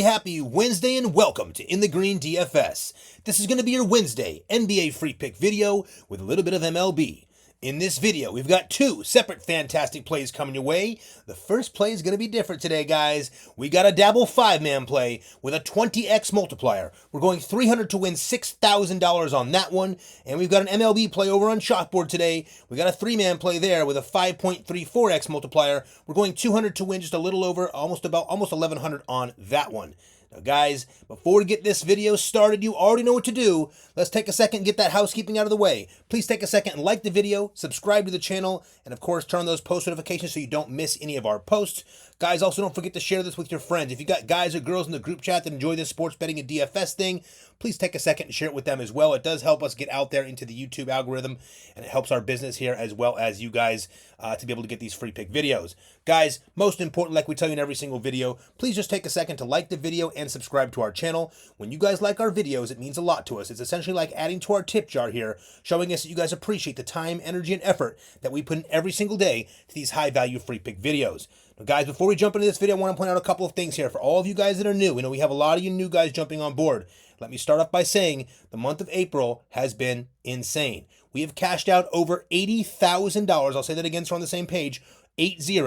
Happy Wednesday and welcome to In the Green DFS. This is going to be your Wednesday NBA free pick video with a little bit of MLB. In this video, we've got two separate fantastic plays coming your way. The first play is going to be different today, guys. We got a Dabble 5-man play with a 20x multiplier. We're going 300 to win $6,000 on that one. And we've got an MLB play over on Chalkboard today. We got a 3-man play there with a 5.34x multiplier. We're going 200 to win just a little over, almost 1,100 on that one. Now, guys, before we get this video started, you already know what to do. Let's take a second and get that housekeeping out of the way. Please take a second and like the video, subscribe to the channel, and of course, turn on those post notifications so you don't miss any of our posts. Guys, also don't forget to share this with your friends. If you got guys or girls in the group chat that enjoy this sports betting and DFS thing, please take a second and share it with them as well. It does help us get out there into the YouTube algorithm, and it helps our business here as well as you guys to be able to get these free pick videos. Guys, most important, like we tell you in every single video, please just take a second to like the video and subscribe to our channel. When you guys like our videos, it means a lot to us. It's essentially like adding to our tip jar here, showing us that you guys appreciate the time, energy, and effort that we put in every single day to these high-value free pick videos. Now, guys, before we jump into this video, I want to point out a couple of things here. For all of you guys that are new, we know we have a lot of you new guys jumping on board. Let me start off by saying the month of April has been insane. We have cashed out over $80,000. I'll say that again so we're on the same page. 80,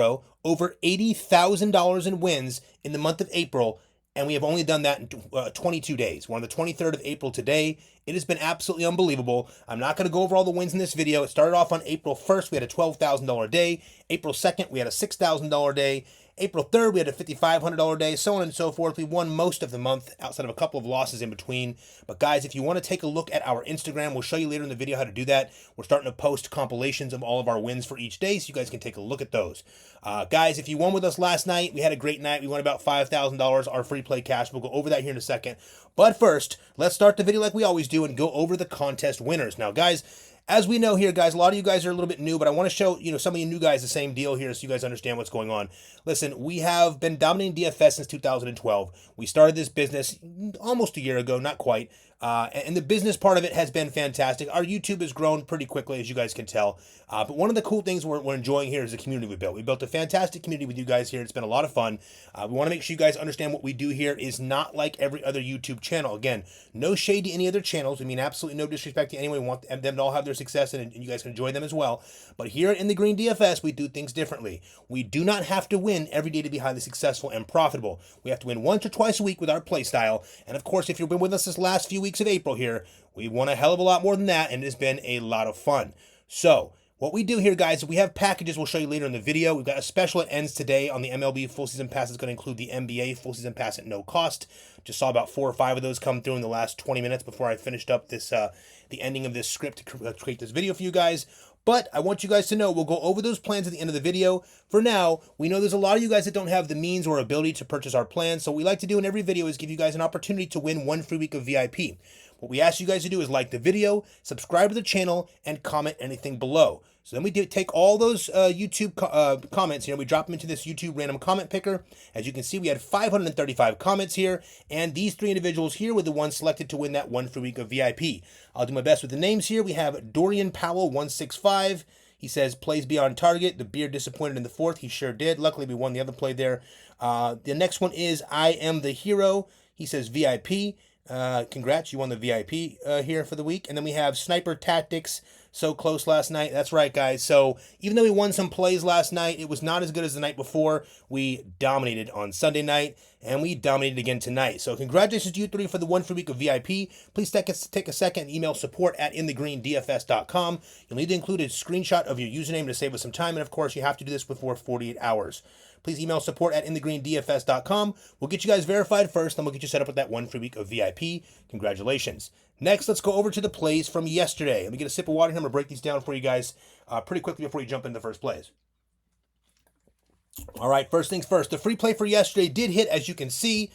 over $80,000 in wins in the month of April, and we have only done that in 22 days. We're on the 23rd of April today. It has been absolutely unbelievable. I'm not going to go over all the wins in this video. It started off on April 1st. We had a $12,000 day. April 2nd, we had a $6,000 day. April 3rd, we had a $5,500 day, so on and so forth. We won most of the month outside of a couple of losses in between. But guys, if you want to take a look at our Instagram, we'll show you later in the video how to do that. We're starting to post compilations of all of our wins for each day, so you guys can take a look at those. Guys, if you won with us last night, we had a great night. We won about $5,000, our free play cash. We'll go over that here in a second. But first, let's start the video like we always do and go over the contest winners. Now, guys, as we know here, guys, a lot of you guys are a little bit new, but I want to show, some of you new guys the same deal here so you guys understand what's going on. Listen, we have been dominating DFS since 2012. We started this business almost a year ago, not quite. And the business part of it has been fantastic. Our YouTube has grown pretty quickly, as you guys can tell. But one of the cool things we're enjoying here is the community we built. We built a fantastic community with you guys here. It's been a lot of fun. We want to make sure you guys understand what we do here is not like every other YouTube channel. Again, no shade to any other channels. We mean absolutely no disrespect to anyone. We want them to all have their success and you guys can enjoy them as well. But here in the Green DFS, we do things differently. We do not have to win every day to be highly successful and profitable. We have to win once or twice a week with our play style. And of course, if you've been with us this last few weeks of April here, we won a hell of a lot more than that, and it has been a lot of fun. So what we do here, guys, we have packages we'll show you later in the video. We've got a special that ends today on the MLB full season pass. It's going to include the NBA full season pass at no cost. Just saw about 4 or 5 of those come through in the last 20 minutes before I finished up this the ending of this script to create this video for you guys. But I want you guys to know we'll go over those plans at the end of the video. For now, we know there's a lot of you guys that don't have the means or ability to purchase our plans. So what we like to do in every video is give you guys an opportunity to win 1 free week of VIP. What we ask you guys to do is like the video, subscribe to the channel, and comment anything below. So then we take all those YouTube comments here, we drop them into this YouTube random comment picker. As you can see, we had 535 comments here, and these 3 individuals here were the ones selected to win that 1 free week of VIP. I'll do my best with the names here. We have Dorian Powell 165. He says, plays beyond target. The beard disappointed in the 4th. He sure did. Luckily, we won the other play there. The next one is I Am the Hero. He says VIP. Congrats, you won the VIP here for the week. And then we have Sniper Tactics, so close last night. That's right, guys. So even though we won some plays last night, it was not as good as the night before. We dominated on Sunday night, and we dominated again tonight. So congratulations to you 3 for the 1 free week of VIP. Please take a second and email support at InTheGreenDFS.com. You'll need to include a screenshot of your username to save us some time, and of course, you have to do this before 48 hours. Please email support at InTheGreenDFS.com. We'll get you guys verified first, then we'll get you set up with that 1 free week of VIP. Congratulations. Next, let's go over to the plays from yesterday. Let me get a sip of water here. I'm going to break these down for you guys pretty quickly before we jump into the first plays. All right, first things first. The free play for yesterday did hit, as you can see.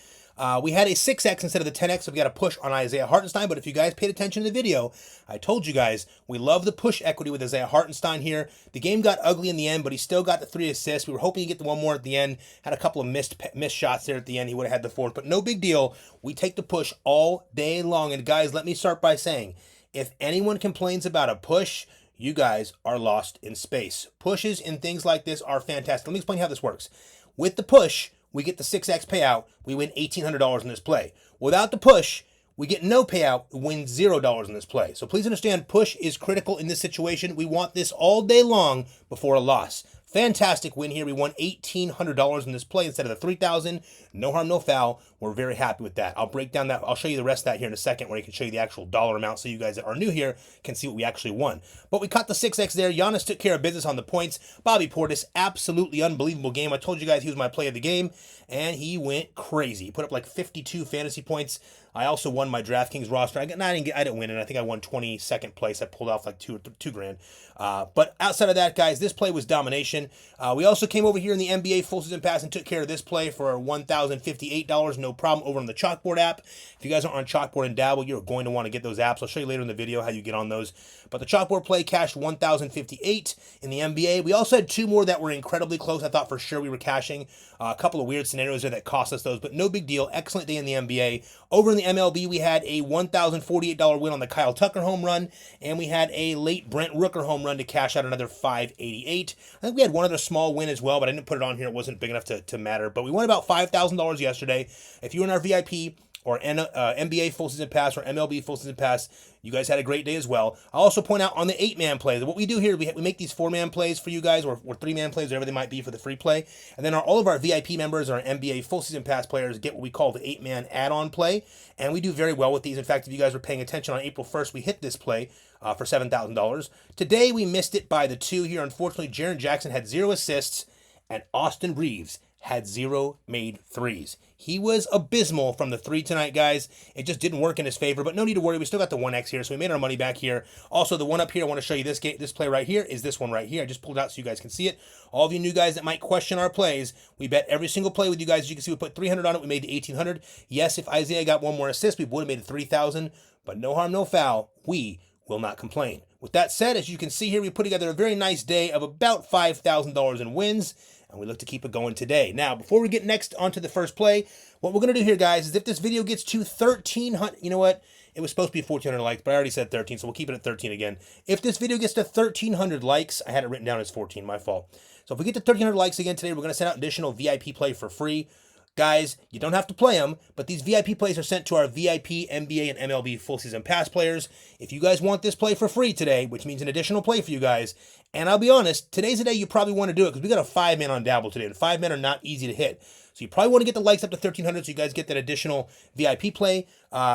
We had a 6x instead of the 10x, so we got a push on Isaiah Hartenstein. But if you guys paid attention to the video, I told you guys we love the push equity with Isaiah Hartenstein here. The game got ugly in the end, but he still got the 3 assists. We were hoping to get the 1 more at the end. Had a couple of missed shots there at the end. He would have had the 4th, but no big deal. We take the push all day long. And guys, let me start by saying, if anyone complains about a push, you guys are lost in space. Pushes and things like this are fantastic. Let me explain how this works. With the push, we get the 6x payout. We win $1,800 in this play. Without the push, we get no payout, win $0 in this play. So please understand, push is critical in this situation. We want this all day long before a loss. Fantastic win here. We won $1,800 in this play instead of the $3,000. No harm, no foul. We're very happy with that. I'll break down that. I'll show you the rest of that here in a second, where I can show you the actual dollar amount so you guys that are new here can see what we actually won. But we caught the 6x there. Giannis took care of business on the points. Bobby Portis, absolutely unbelievable game. I told you guys he was my play of the game, and he went crazy. He put up like 52 fantasy points. I also won my DraftKings roster. I didn't win it. I think I won 22nd place. I pulled off like two grand. But outside of that, guys, this play was domination. We also came over here in the NBA full season pass and took care of this play for $1,058. No problem over on the Chalkboard app. If you guys aren't on Chalkboard and Dabble, you're going to want to get those apps. I'll show you later in the video how you get on those. But the Chalkboard play cashed $1,058 in the NBA. We also had two more that were incredibly close. I thought for sure we were cashing. A couple of weird scenarios there that cost us those, but no big deal. Excellent day in the NBA. Over in the MLB, we had a $1,048 win on the Kyle Tucker home run, and we had a late Brent Rooker home run to cash out another $588. I think we had one other small win as well, but I didn't put it on here. It wasn't big enough to matter. But we won about $5,000 yesterday. If you were in our VIP or NBA full season pass or MLB full season pass, you guys had a great day as well. I'll also point out on the 8-man plays, what we do here, we make these 4-man plays for you guys, or 3-man plays, whatever they might be for the free play. And then all of our VIP members, our NBA full season pass players, get what we call the 8-man add-on play. And we do very well with these. In fact, if you guys were paying attention, on April 1st, we hit this play for $7,000. Today, we missed it by the 2 here. Unfortunately, Jaren Jackson had 0 assists, and Austin Reeves had 0 made threes. He was abysmal from the 3 tonight, guys. It just didn't work in his favor, but no need to worry. We still got the 1x here, so we made our money back here. Also, the one up here, I want to show you this play right here is this one right here. I just pulled it out so you guys can see it. All of you new guys that might question our plays, we bet every single play with you guys. As you can see, we put $300 on it. We made the $1,800. Yes, if Isaiah got one more assist, we would have made it $3,000, but no harm, no foul. We will not complain. With that said, as you can see here, we put together a very nice day of about $5,000 in wins, and we look to keep it going today. Now, before we get next onto the first play, what we're going to do here, guys, is if this video gets to 1,300, you know what? It was supposed to be 1,400 likes, but I already said 13, so we'll keep it at 13 again. If this video gets to 1,300 likes, I had it written down as 14, my fault. So if we get to 1,300 likes again today, we're going to send out additional VIP play for free. Guys, you don't have to play them, but these VIP plays are sent to our VIP, NBA, and MLB full season pass players. If you guys want this play for free today, which means an additional play for you guys, and I'll be honest, today's the day you probably want to do it because we got a 5-man on Dabble today, and 5-men are not easy to hit. So you probably want to get the likes up to 1,300 so you guys get that additional VIP play.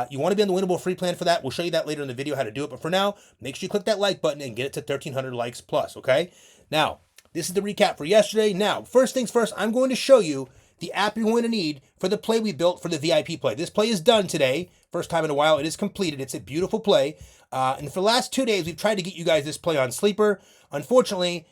You want to be on the winnable free plan for that. We'll show you that later in the video how to do it. But for now, make sure you click that like button and get it to 1,300 likes plus, okay? Now, this is the recap for yesterday. Now, first things first, I'm going to show you the app you're going to need for the play we built for the VIP play. This play is done today. First time in a while. It is completed. It's a beautiful play. And for the last 2 days, we've tried to get you guys this play on Sleeper. Unfortunately,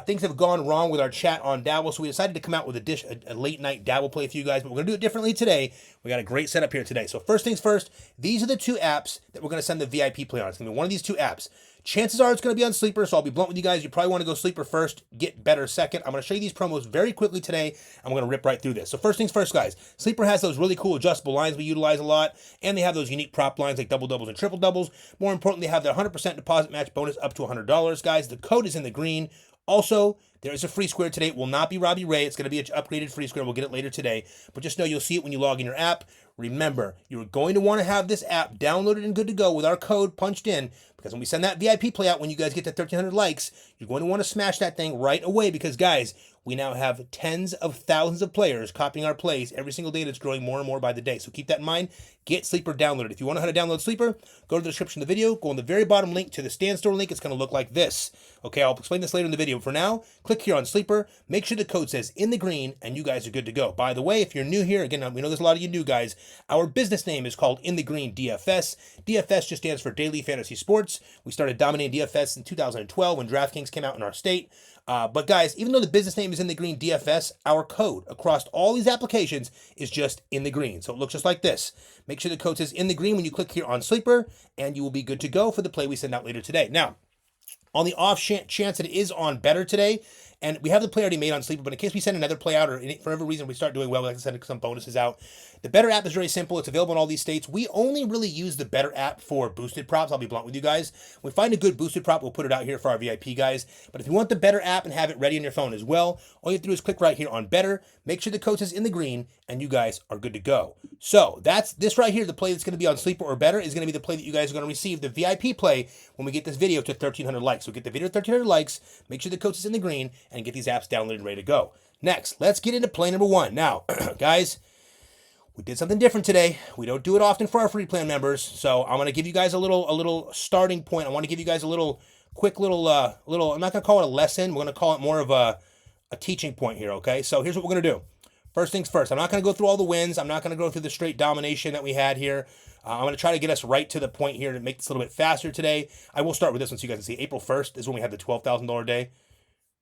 things have gone wrong with our chat on Dabble, so we decided to come out with a late night Dabble play for you guys, but we're going to do it differently today. We got a great setup here today. So first things first, these are the 2 apps that we're going to send the VIP play on. It's going to be one of these 2 apps. Chances are it's going to be on Sleeper, so I'll be blunt with you guys. You probably want to go Sleeper first, get better second. I'm going to show you these promos very quickly today. I'm going to rip right through this. So first things first, guys. Sleeper has those really cool adjustable lines we utilize a lot, and they have those unique prop lines like double doubles and triple doubles. More importantly, they have their 100% deposit match bonus up to $100, guys. The code is in the green. Also, there is a free square today. It will not be Robbie Ray. It's going to be an upgraded free square. We'll get it later today. But just know you'll see it when you log in your app. Remember, you're going to want to have this app downloaded and good to go with our code punched in, because when we send that VIP play out, when you guys get to 1,300 likes, you're going to want to smash that thing right away because, guys, we now have tens of thousands of players copying our plays every single day, and it's growing more and more by the day. So keep that in mind. Get Sleeper downloaded. If you want to know how to download Sleeper, go to the description of the video. Go on the very bottom link to the Stand Store link. It's going to look like this. Okay, I'll explain this later in the video. But for now, click here on Sleeper. Make sure the code says in the green, and you guys are good to go. By the way, if you're new here, again, we know there's a lot of you new guys. Our business name is called In the Green DFS. DFS just stands for Daily Fantasy Sports. We started dominating DFS in 2012 when DraftKings came out in our state. But guys, even though the business name is In the Green DFS, our code across all these applications is just In the Green. So it looks just like this. Make sure the code says In the Green when you click here on Sleeper, and you will be good to go for the play we send out later today. Now, on the off chance that it is on better today, And we have the play already made on Sleeper, but in case we send another play out or for whatever reason we start doing well, we like to send some bonuses out. The Better app is very simple. It's available in all these states. We only really use the Better app for boosted props. I'll be blunt with you guys. When we find a good boosted prop, we'll put it out here for our VIP guys. But if you want the Better app and have it ready on your phone as well, all you have to do is click right here on Better. Make sure the code says in the green, and you guys are good to go. So that's this right here. The play that's going to be on Sleeper or Better is going to be the play that you guys are going to receive, the VIP play, when we get this video to 1,300 likes. So get the video to 1,300 likes, make sure the code is in the green, and get these apps downloaded and ready to go. Next, let's get into play number 1. Now, guys, we did something different today. We don't do it often for our free plan members, so I'm going to give you guys a little starting point. I want to give you guys a quick little, I'm not going to call it a lesson. We're going to call it more of a teaching point here, okay? So here's what we're going to do. First things first, I'm not going to go through all the wins. I'm not going to go through the straight domination that we had here. I'm going to try to get us right to the point here to make this a little bit faster today. I will start with this one so you guys can see. April 1st is when we had the $12,000 day.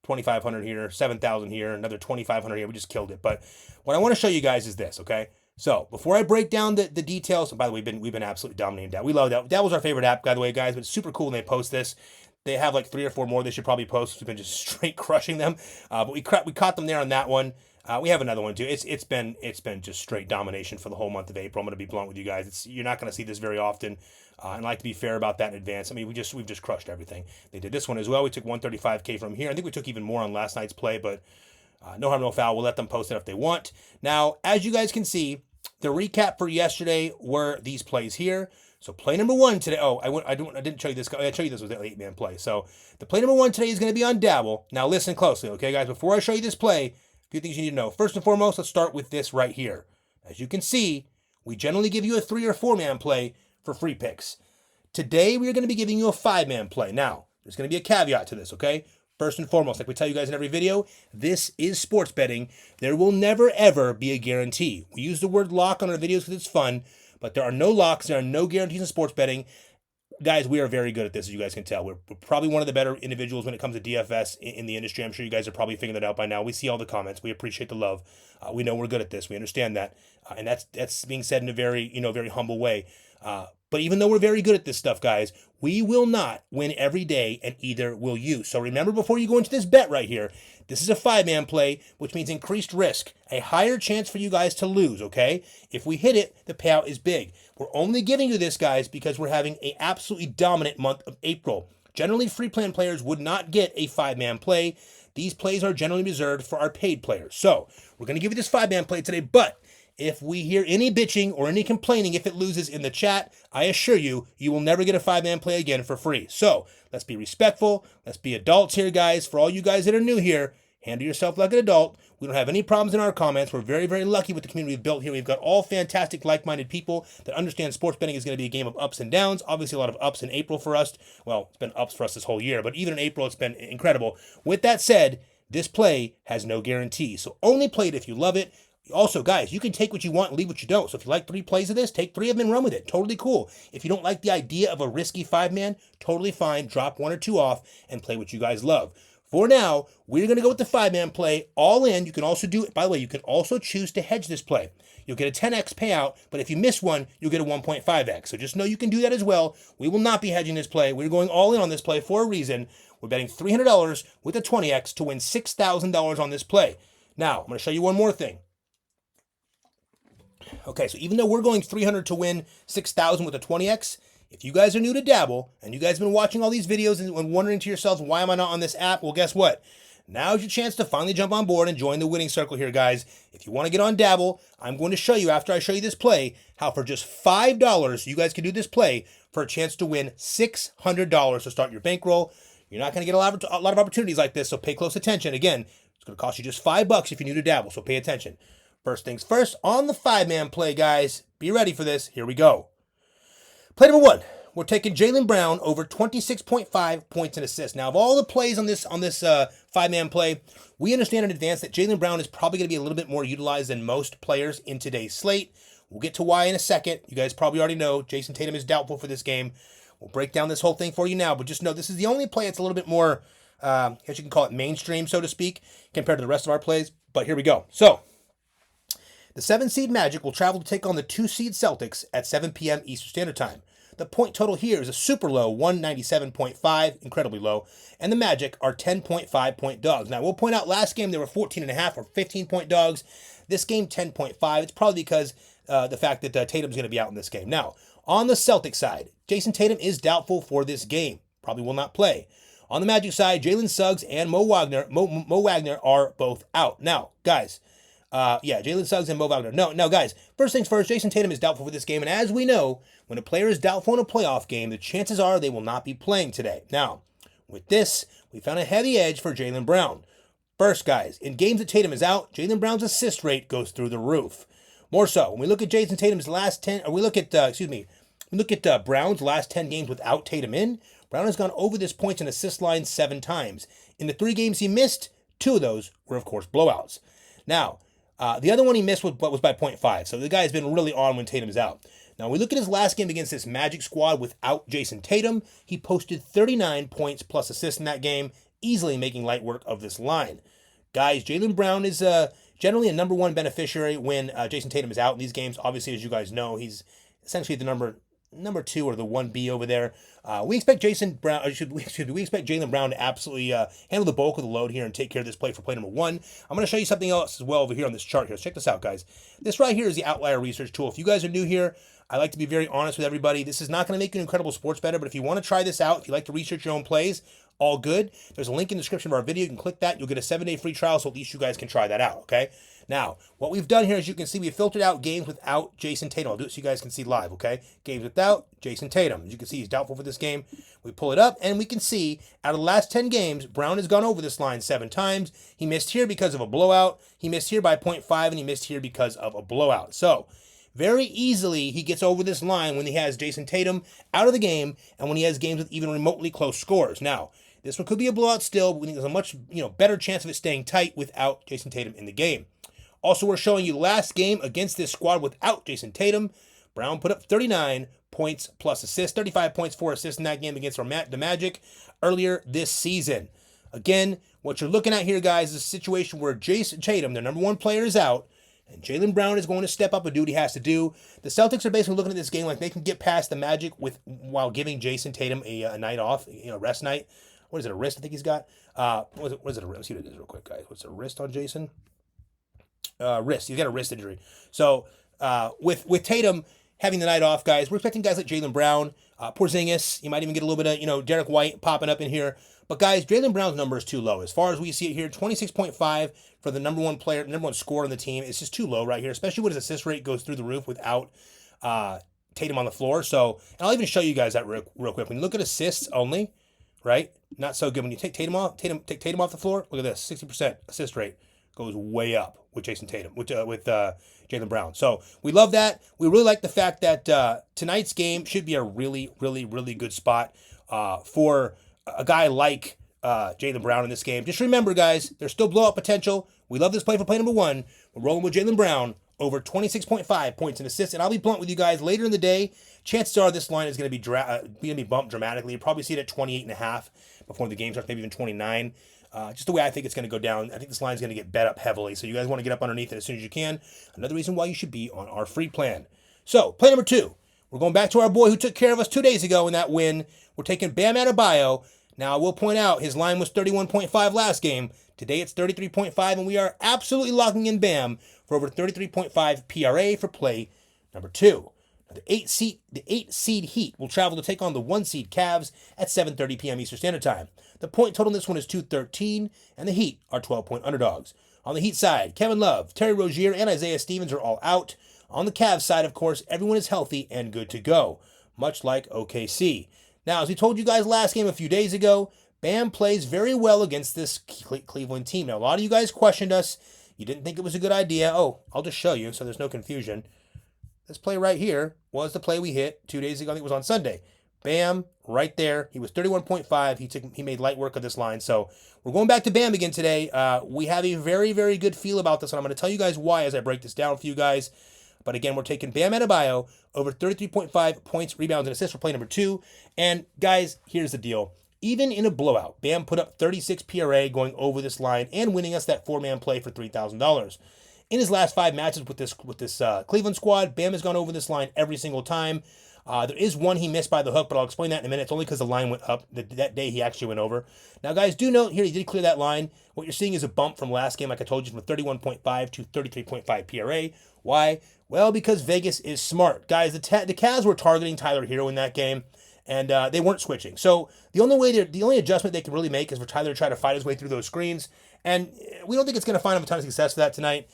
2,500 here, 7,000 here, another 2,500 here. We just killed it. But what I want to show you guys is this, okay? So before I break down the details, and by the way, we've been absolutely dominating Dabble. We love that. Dabble's our favorite app, by the way, guys. But it's super cool when they post this. They have like 3 or 4 more they should probably post. We've been just straight crushing them. But we caught them there on that one. We have another one too. It's been just straight domination for the whole month of April. I'm going to be blunt with you guys. You're not going to see this very often. And I like to be fair about that in advance. I mean, we've just crushed everything. They did this one as well. We took 135K from here. I think we took even more on last night's play, but no harm, no foul. We'll let them post it if they want. Now, as you guys can see, the recap for yesterday were these plays here. So play number 1 today. Oh, I didn't show you this. I show you this was the 8-man play. So the play number 1 today is going to be on Dabble. Now listen closely, okay, guys? Before I show you this play, a few things you need to know. First and foremost, let's start with this right here. As you can see, we generally give you a 3 or 4-man play for free picks. Today, we are going to be giving you a 5-man play. Now, there's going to be a caveat to this, okay? First and foremost, like we tell you guys in every video, this is sports betting. There will never, ever be a guarantee. We use the word lock on our videos because it's fun, but there are no locks. There are no guarantees in sports betting. Guys, we are very good at this, as you guys can tell. We're probably one of the better individuals when it comes to DFS in the industry. I'm sure you guys are probably figuring that out by now. We see all the comments. We appreciate the love. We know we're good at this. We understand that. And that's being said in a very, very humble way. But even though we're very good at this stuff, guys, we will not win every day, and either will you. So remember, before you go into this bet right here, this is a 5-man play, which means increased risk, a higher chance for you guys to lose, okay? If we hit it, the payout is big. We're only giving you this, guys, because we're having an absolutely dominant month of April. Generally, free plan players would not get a 5-man play. These plays are generally reserved for our paid players. So we're going to give you this 5-man play today, but if we hear any bitching or any complaining if it loses in the chat, I assure you, you will never get a 5-man play again for free. So let's be respectful. Let's be adults here, guys. For all you guys that are new here, handle yourself like an adult. We don't have any problems in our comments. We're very, very lucky with the community we've built here. We've got all fantastic, like-minded people that understand sports betting is going to be a game of ups and downs. Obviously, a lot of ups in April for us. Well, it's been ups for us this whole year, but even in April, it's been incredible. With that said, this play has no guarantee. So only play it if you love it. Also, guys, you can take what you want and leave what you don't. So if you like 3 plays of this, take 3 of them and run with it. Totally cool. If you don't like the idea of a risky 5-man, totally fine. Drop 1 or 2 off and play what you guys love. For now, we're going to go with the 5-man play all in. You can also do it. By the way, you can also choose to hedge this play. You'll get a 10x payout, but if you miss one, you'll get a 1.5x. So just know you can do that as well. We will not be hedging this play. We're going all in on this play for a reason. We're betting $300 with a 20x to win $6,000 on this play. Now, I'm going to show you one more thing. Okay, so even though we're going 300 to win 6,000 with a 20x, if you guys are new to Dabble and you guys have been watching all these videos and wondering to yourselves, why am I not on this app? Well, guess what? Now's your chance to finally jump on board and join the winning circle here, guys. If you want to get on Dabble, I'm going to show you, after I show you this play, how for just $5, you guys can do this play for a chance to win $600 to start your bankroll. You're not going to get a lot of opportunities like this, so pay close attention. Again, it's going to cost you just $5 if you're new to Dabble, so pay attention. First things first, on the 5-man play, guys, be ready for this. Here we go. Play number 1. We're taking Jaylen Brown over 26.5 points and assists. Now, of all the plays on this 5-man play, we understand in advance that Jaylen Brown is probably going to be a little bit more utilized than most players in today's slate. We'll get to why in a second. You guys probably already know Jason Tatum is doubtful for this game. We'll break down this whole thing for you now, but just know this is the only play that's a little bit more, as you can call it, mainstream, so to speak, compared to the rest of our plays. But here we go. So, the 7-seed Magic will travel to take on the 2-seed Celtics at 7 p.m. Eastern Standard Time. The point total here is a super low 197.5, incredibly low. And the Magic are 10.5 point dogs. Now, we'll point out last game they were 14.5 or 15 point dogs. This game, 10.5. It's probably because the fact that Tatum's going to be out in this game. Now, on the Celtics side, Jason Tatum is doubtful for this game. Probably will not play. On the Magic side, Jalen Suggs and Mo Wagner are both out. Now, guys, Jalen Suggs and Mo Wagner. No, guys, first things first, Jason Tatum is doubtful for this game. And as we know, when a player is doubtful in a playoff game, the chances are they will not be playing today. Now, with this, we found a heavy edge for Jaylen Brown. First, guys, in games that Tatum is out, Jaylen Brown's assist rate goes through the roof. More so, when we look at Jason Tatum's last 10, or we look at Brown's last 10 games without Tatum in, Brown has gone over this points and assist line 7 times. In the 3 games he missed, 2 of those were, of course, blowouts. Now, the other one he missed was by 0.5, so the guy has been really on when Tatum is out. Now, when we look at his last game against this Magic squad without Jason Tatum, he posted 39 points plus assists in that game, easily making light work of this line. Guys, Jaylen Brown is generally a number 1 beneficiary when Jason Tatum is out in these games. Obviously, as you guys know, he's essentially the number 2 or the 1B over there. We expect Jaylen Brown to absolutely handle the bulk of the load here and take care of this play for play number 1. I'm going to show you something else as well over here on this chart here. So check this out, guys. This right here is the outlier research tool. If you guys are new here, I like to be very honest with everybody. This is not going to make you an incredible sports bettor, but if you want to try this out, if you like to research your own plays, all good. There's a link in the description of our video. You can click that. You'll get a 7-day free trial, so at least you guys can try that out, okay? Now, what we've done here, as you can see, we filtered out games without Jason Tatum. I'll do it so you guys can see live, okay? Games without Jason Tatum. As you can see, he's doubtful for this game. We pull it up, and we can see, out of the last 10 games, Brown has gone over this line 7 times. He missed here because of a blowout. He missed here by 0.5, and he missed here because of a blowout. So, very easily, he gets over this line when he has Jason Tatum out of the game and when he has games with even remotely close scores. Now, this one could be a blowout still, but we think there's a much better chance of it staying tight without Jason Tatum in the game. Also, we're showing you the last game against this squad without Jason Tatum. Brown put up 39 points plus assists, 35 points, 4 assists in that game against the Magic earlier this season. Again, what you're looking at here, guys, is a situation where Jason Tatum, their number 1 player, is out, and Jaylen Brown is going to step up and do what he has to do. The Celtics are basically looking at this game like they can get past the Magic while giving Jason Tatum a night off, rest night. What is it, a wrist I think he's got? What is it, a wrist? Let's see what it is real quick, guys. What's a wrist on Jason? Wrist. He's got a wrist injury. So with Tatum having the night off, guys, we're expecting guys like Jaylen Brown, Porzingis. You might even get a little bit of, Derek White popping up in here. But guys, Jaylen Brown's number is too low. As far as we see it here, 26.5 for the number 1 player, number 1 scorer on the team. It's just too low right here, especially when his assist rate goes through the roof without Tatum on the floor. So, and I'll even show you guys that real quick. When you look at assists only, right? Not so good. When you take Tatum off the floor, look at this, 60% assist rate goes way up with Jason Tatum, with Jaylen Brown. So we love that. We really like the fact that tonight's game should be a really, really, really good spot for a guy like Jaylen Brown in this game. Just remember, guys, there's still blowout potential. We love this play for play number 1. We're rolling with Jaylen Brown over 26.5 points and assists. And I'll be blunt with you guys. Later in the day, chances are this line is going to be bumped dramatically. You'll probably see it at 28.5 before the game starts, maybe even 29. Just the way I think it's going to go down. I think this line is going to get bet up heavily. So you guys want to get up underneath it as soon as you can. Another reason why you should be on our free plan. So, play number 2. We're going back to our boy who took care of us 2 days ago in that win. We're taking Bam Adebayo. Now, I will point out, his line was 31.5 last game. Today, it's 33.5, and we are absolutely locking in Bam for over 33.5 PRA for play number 2. Now, the 8 seed Heat will travel to take on the 1 seed Cavs at 7:30 p.m. Eastern Standard Time. The point total in this one is 213, and the Heat are 12-point underdogs. On the Heat side, Kevin Love, Terry Rozier, and Isaiah Stevens are all out. On the Cavs side, of course, everyone is healthy and good to go, much like OKC. Now, as we told you guys last game a few days ago, Bam plays very well against this Cleveland team. Now, a lot of you guys questioned us. You didn't think it was a good idea. Oh, I'll just show you so there's no confusion. This play right here was the play we hit 2 days ago. I think it was on Sunday. Bam, right there. He was 31.5. He made light work of this line. So we're going back to Bam again today. We have a very, very good feel about this, and I'm going to tell you guys why as I break this down for you guys. But again, we're taking Bam Adebayo over 33.5 points, rebounds, and assists for play number 2. And guys, here's the deal. Even in a blowout, Bam put up 36 PRA going over this line and winning us that 4-man play for $3,000. In his last 5 matches with this Cleveland squad, Bam has gone over this line every single time. There is one he missed by the hook, but I'll explain that in a minute. It's only because the line went up. That day he actually went over. Now, guys, do note here he did clear that line. What you're seeing is a bump from last game, like I told you, from 31.5 to 33.5 PRA. Why? Well, because Vegas is smart. Guys, the Cavs were targeting Tyler Hero in that game, and they weren't switching. So the only adjustment they can really make is for Tyler to try to fight his way through those screens, and we don't think it's going to find him a ton of success for that tonight.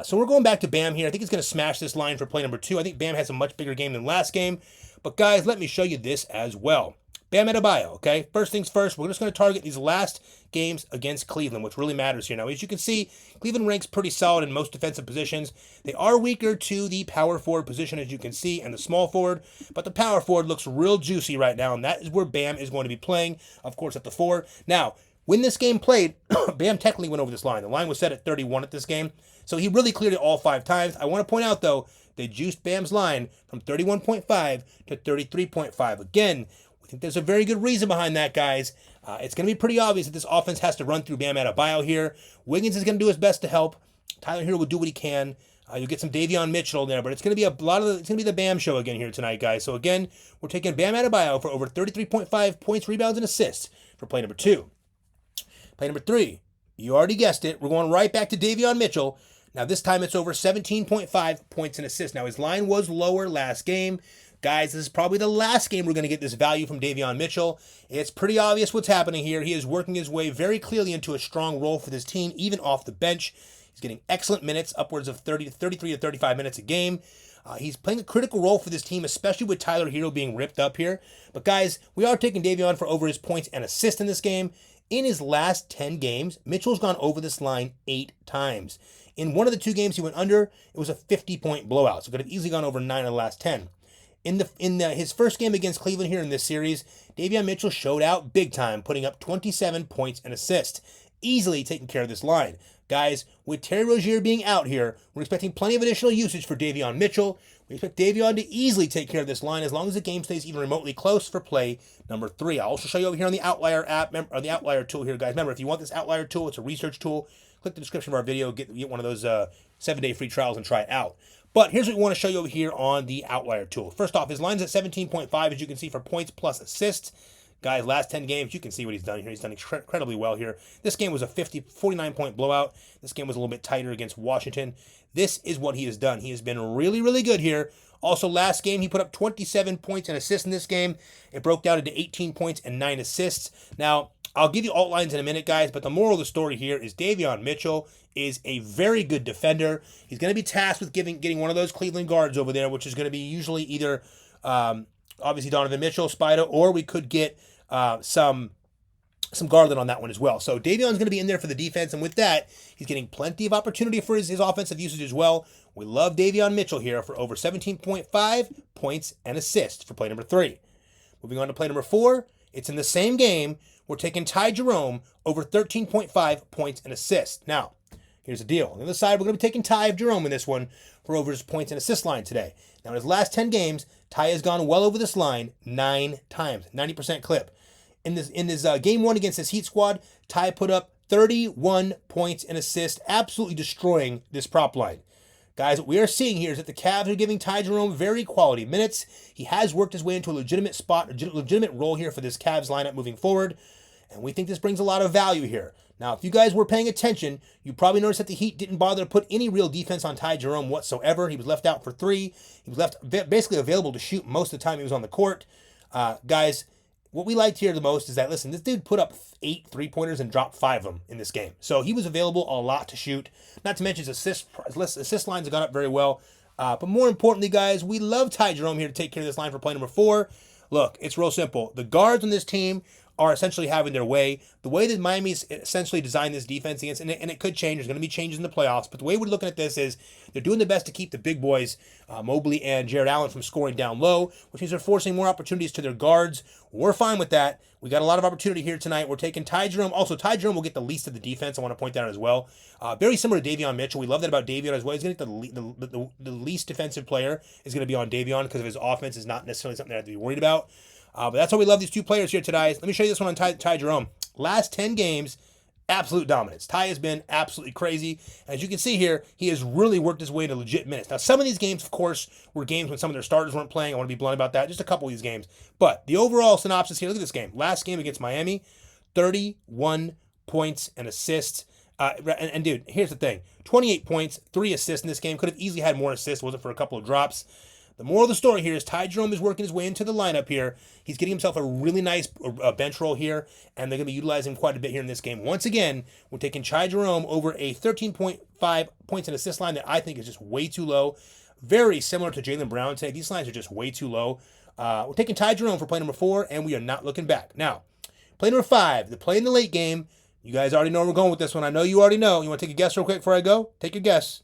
So we're going back to Bam here. I think he's going to smash this line for play number 2. I think Bam has a much bigger game than last game. But guys, let me show you this as well. Bam Adebayo, okay? First things first, we're just going to target these last games against Cleveland, which really matters here. Now, as you can see, Cleveland ranks pretty solid in most defensive positions. They are weaker to the power forward position, as you can see, and the small forward. But the power forward looks real juicy right now, and that is where Bam is going to be playing, of course, at the 4. Now, when this game played, Bam technically went over this line. The line was set at 31 at this game, so he really cleared it all 5 times. I want to point out, though, they juiced Bam's line from 31.5 to 33.5. Again, we think there's a very good reason behind that, guys. It's going to be pretty obvious that this offense has to run through Bam Adebayo here. Wiggins is going to do his best to help. Tyler Hero will do what he can. You'll get some Davion Mitchell in there, but it's going to be it's going to be the Bam show again here tonight, guys. So again, we're taking Bam Adebayo for over 33.5 points, rebounds, and assists for play number 2. Play number 3, you already guessed it. We're going right back to Davion Mitchell. Now this time it's over 17.5 points and assists. Now his line was lower last game. Guys, this is probably the last game we're going to get this value from Davion Mitchell. It's pretty obvious what's happening here. He is working his way very clearly into a strong role for this team, even off the bench. He's getting excellent minutes, upwards of 33 to 35 minutes a game. He's playing a critical role for this team, especially with Tyler Hero being ripped up here. But guys, we are taking Davion for over his points and assists in this game. In his last 10 games, Mitchell's gone over this line 8 times. In one of the 2 games he went under, it was a 50-point blowout, so could have easily gone over 9 of the last 10. In his first game against Cleveland here in this series, Davion Mitchell showed out big time, putting up 27 points and assists, easily taking care of this line. Guys, with Terry Rozier being out here, we're expecting plenty of additional usage for Davion Mitchell. We expect Davion to easily take care of this line as long as the game stays even remotely close for play number 3. I'll also show you over here on the Outlier app, or the Outlier tool here, guys. Remember, if you want this Outlier tool, it's a research tool. Click the description of our video, get one of those 7-day free trials and try it out. But here's what we want to show you over here on the Outlier tool. First off, his line's at 17.5, as you can see, for points plus assists. Guys, last 10 games, you can see what he's done here. He's done incredibly well here. This game was a 49-point blowout. This game was a little bit tighter against Washington. This is what he has done. He has been really, really good here. Also, last game, he put up 27 points and assists in this game. It broke down into 18 points and 9 assists. Now, I'll give you alt lines in a minute, guys, but the moral of the story here is Davion Mitchell is a very good defender. He's going to be tasked with getting one of those Cleveland guards over there, which is going to be usually either, obviously, Donovan Mitchell, Spider, or we could get some Garland on that one as well. So Davion's going to be in there for the defense, and with that, he's getting plenty of opportunity for his offensive usage as well. We love Davion Mitchell here for over 17.5 points and assists for play number 3. Moving on to play number 4, it's in the same game. We're taking Ty Jerome over 13.5 points and assists. Now, here's the deal. On the other side, we're going to be taking Ty Jerome in this one for over his points and assist line today. Now, in his last 10 games, Ty has gone well over this line 9 times, 90% clip. In this game 1 against this Heat squad, Ty put up 31 points and assists, absolutely destroying this prop line. Guys, what we are seeing here is that the Cavs are giving Ty Jerome very quality minutes. He has worked his way into a legitimate spot, a legitimate role here for this Cavs lineup moving forward, and we think this brings a lot of value here. Now, if you guys were paying attention, you probably noticed that the Heat didn't bother to put any real defense on Ty Jerome whatsoever. He was left out for 3. He was left basically available to shoot most of the time he was on the court. Guys, what we liked here the most is that, listen, this dude put up 8 3-pointers and dropped 5 of them in this game. So he was available a lot to shoot. Not to mention his assist lines have gone up very well. But more importantly, guys, we love Ty Jerome here to take care of this line for play number 4. Look, it's real simple. The guards on this team are essentially having their way. The way that Miami's essentially designed this defense against, and it could change. There's going to be changes in the playoffs. But the way we're looking at this is they're doing the best to keep the big boys, Mobley and Jared Allen, from scoring down low, which means they're forcing more opportunities to their guards. We're fine with that. We got a lot of opportunity here tonight. We're taking Ty Jerome. Also, Ty Jerome will get the least of the defense. I want to point that out as well. Very similar to Davion Mitchell. We love that about Davion as well. He's going to get the least defensive player is going to be on Davion because of his offense is not necessarily something they have to be worried about. But that's why we love these two players here today. Let me show you this one on Ty Jerome. Last 10 games, absolute dominance. Ty has been absolutely crazy. As you can see here, he has really worked his way to legit minutes. Now, some of these games, of course, were games when some of their starters weren't playing. I want to be blunt about that. Just a couple of these games. But the overall synopsis here, look at this game. Last game against Miami, 31 points and assists. And dude, here's the thing. 28 points, 3 assists in this game. Could have easily had more assists, wasn't for a couple of drops. The moral of the story here is Ty Jerome is working his way into the lineup here. He's getting himself a really nice bench role here, and they're going to be utilizing him quite a bit here in this game. Once again, we're taking Ty Jerome over a 13.5 points and assist line that I think is just way too low. Very similar to Jaylen Brown today. These lines are just way too low. We're taking Ty Jerome for play number 4, and we are not looking back. Now, play number 5, the play in the late game. You guys already know where we're going with this one. I know you already know. You want to take a guess real quick before I go? Take your guess.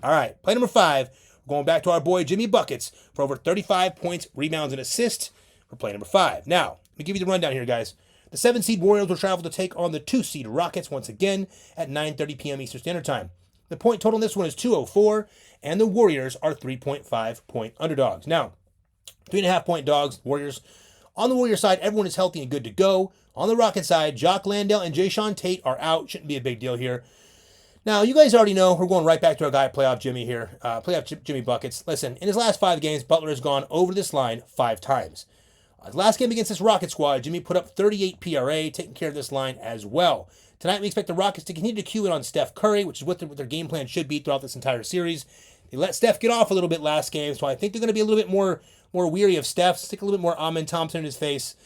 All right, play number 5. Going back to our boy Jimmy Buckets for over 35 points, rebounds, and assists for play number 5. Now, let me give you the rundown here, guys. The 7-seed Warriors will travel to take on the 2-seed Rockets once again at 9:30 p.m. Eastern Standard Time. The point total in this one is 204, and the Warriors are 3.5-point underdogs. Now, 3.5-point dogs, Warriors. On the Warriors side, everyone is healthy and good to go. On the Rocket side, Jock Landale and Jayshawn Tate are out. Shouldn't be a big deal here. Now, you guys already know we're going right back to our guy, Playoff Jimmy here. Playoff Jimmy Buckets. Listen, in his last 5 games, Butler has gone over this line 5 times. His last game against this Rocket squad, Jimmy put up 38 PRA, taking care of this line as well. Tonight, we expect the Rockets to continue to cue in on Steph Curry, which is what their game plan should be throughout this entire series. They let Steph get off a little bit last game, so I think they're going to be a little bit more weary of Steph, stick a little bit more Amen Thompson in his face.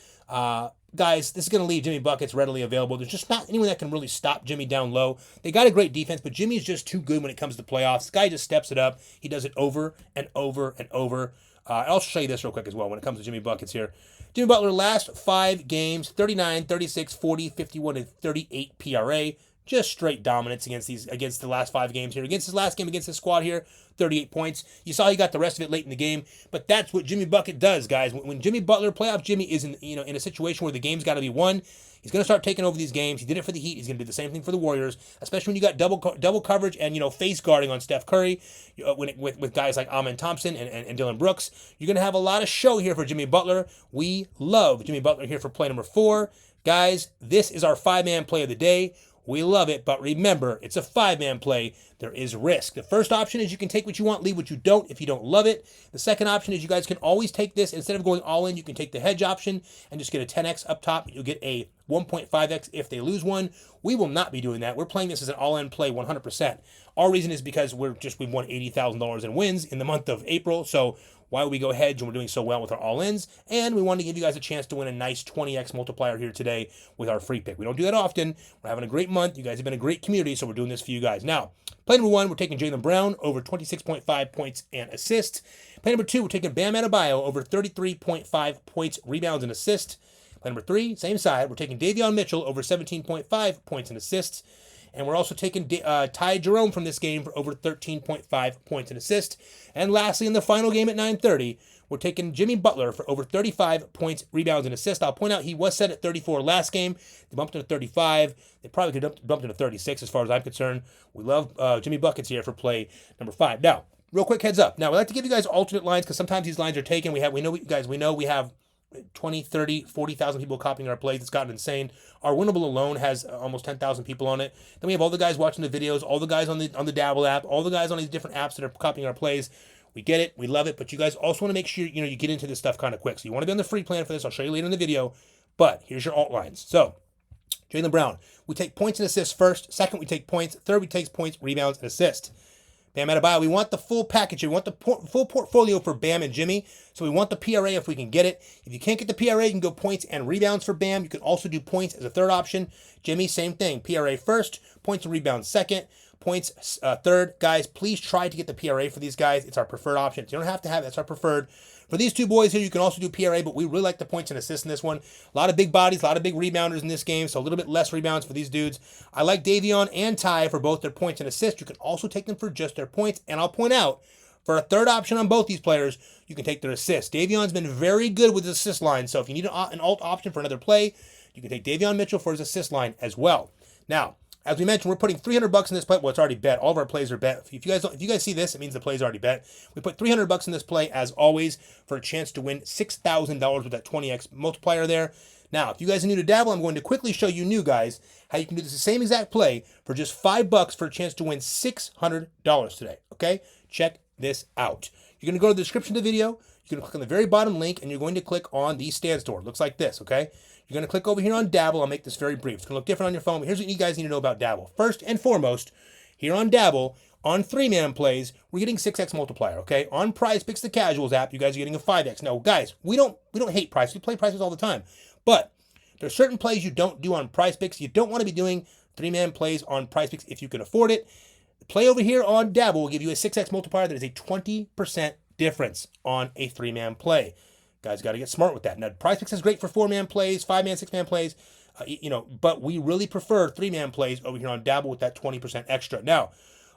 Guys, this is going to leave Jimmy Buckets readily available. There's just not anyone that can really stop Jimmy down low. They got a great defense, but Jimmy's just too good when it comes to playoffs. This guy just steps it up. He does it over and over and over. I'll show you this real quick as well when it comes to Jimmy Buckets here. Jimmy Butler, last 5 games, 39, 36, 40, 51, and 38 PRA. Just straight dominance against the last 5 games here. Against his last game against this squad here, 38 points. You saw he got the rest of it late in the game, but that's what Jimmy Bucket does, guys. When Jimmy Butler, playoff Jimmy, is in a situation where the game's got to be won, he's going to start taking over these games. He did it for the Heat. He's going to do the same thing for the Warriors, especially when you got double coverage and face guarding on Steph Curry with guys like Amen Thompson and Dylan Brooks. You're going to have a lot of show here for Jimmy Butler. We love Jimmy Butler here for play number 4. Guys, this is our 5-man play of the day. We love it, but remember, it's a 5-man play. There is risk. The first option is you can take what you want, leave what you don't if you don't love it. The second option is you guys can always take this. Instead of going all in, you can take the hedge option and just get a 10x up top. You'll get a 1.5x if they lose one. We will not be doing that. We're playing this as an all-in play 100%. Our reason is because we've won $80,000 in wins in the month of April, so why would we go hedge when we're doing so well with our all-ins? And we wanted to give you guys a chance to win a nice 20x multiplier here today with our free pick. We don't do that often. We're having a great month. You guys have been a great community, so we're doing this for you guys. Now, play number 1, we're taking Jaylen Brown over 26.5 points and assists. Play number 2, we're taking Bam Adebayo over 33.5 points, rebounds, and assists. Play number 3, same side, we're taking Davion Mitchell over 17.5 points and assists. And we're also taking Ty Jerome from this game for over 13.5 points and assists. And lastly, in the final game at 9:30, we're taking Jimmy Butler for over 35 points, rebounds, and assists. I'll point out he was set at 34 last game. They bumped him to 35. They probably could have bumped him to 36 as far as I'm concerned. We love Jimmy Buckets here for play number 5. Now, real quick heads up. Now, we like to give you guys alternate lines because sometimes these lines are taken. We know we have 20, 30, 40,000 people copying our plays. It's gotten insane. Our Winnable alone has almost 10,000 people on it. Then we have all the guys watching the videos, all the guys on the Dabble app, all the guys on these different apps that are copying our plays. We get it. We love it. But you guys also want to make sure you get into this stuff kind of quick. So you want to be on the free plan for this. I'll show you later in the video. But here's your alt lines. So Jaylen Brown, we take points and assists first. Second, we take points. Third, we take points, rebounds, and assists. Bam Adebayo, we want the full package. We want the full portfolio for Bam and Jimmy. So we want the PRA if we can get it. If you can't get the PRA, you can go points and rebounds for Bam. You can also do points as a third option. Jimmy, same thing. PRA first, points and rebounds second, points third. Guys, please try to get the PRA for these guys. It's our preferred option. You don't have to have it. It's our preferred. For these two boys here, you can also do PRA, but we really like the points and assists in this one. A lot of big bodies, a lot of big rebounders in this game, so a little bit less rebounds for these dudes. I like Davion and Ty for both their points and assists. You can also take them for just their points, and I'll point out, for a third option on both these players, you can take their assists. Davion's been very good with his assist line, so if you need an alt option for another play, you can take Davion Mitchell for his assist line as well. Now, as we mentioned, we're putting $300 in this play. Well, it's already bet. All of our plays are bet. If you guys see this, it means the play's already bet. We put $300 in this play, as always, for a chance to win $6,000 with that 20x multiplier there. Now, if you guys are new to Dabble, I'm going to quickly show you new guys how you can do this the same exact play for just $5 for a chance to win $600 today. Okay, check this out. You're going to go to the description of the video. You're going to click on the very bottom link, and you're going to click on the stand store. It looks like this, okay? You're going to click over here on Dabble. I'll make this very brief. It's going to look different on your phone, but here's what you guys need to know about Dabble. First and foremost, here on Dabble, on 3-man plays, we're getting 6x multiplier, okay? On Prizepicks, the casuals app, you guys are getting a 5x. Now, guys, we don't hate price. We play prices all the time. But there's certain plays you don't do on Prizepicks. You don't want to be doing 3-man plays on Prizepicks if you can afford it. The play over here on Dabble will give you a 6x multiplier that is a 20% difference on a 3-man play. Guys got to get smart with that. Now, Prizepicks is great for 4-man plays, 5-man, 6-man plays, but we really prefer 3-man plays over here on Dabble with that 20% extra. Now,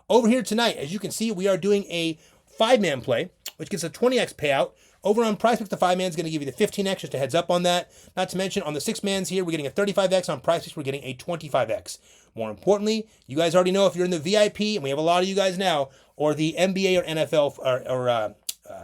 over here tonight, as you can see, we are doing a 5-man play, which gets a 20x payout. Over on Prizepicks, the 5-man is going to give you the 15x, just a heads up on that. Not to mention, on the 6-mans here, we're getting a 35x. On Prizepicks, we're getting a 25x. More importantly, you guys already know if you're in the VIP, and we have a lot of you guys now, or the NBA or NFL or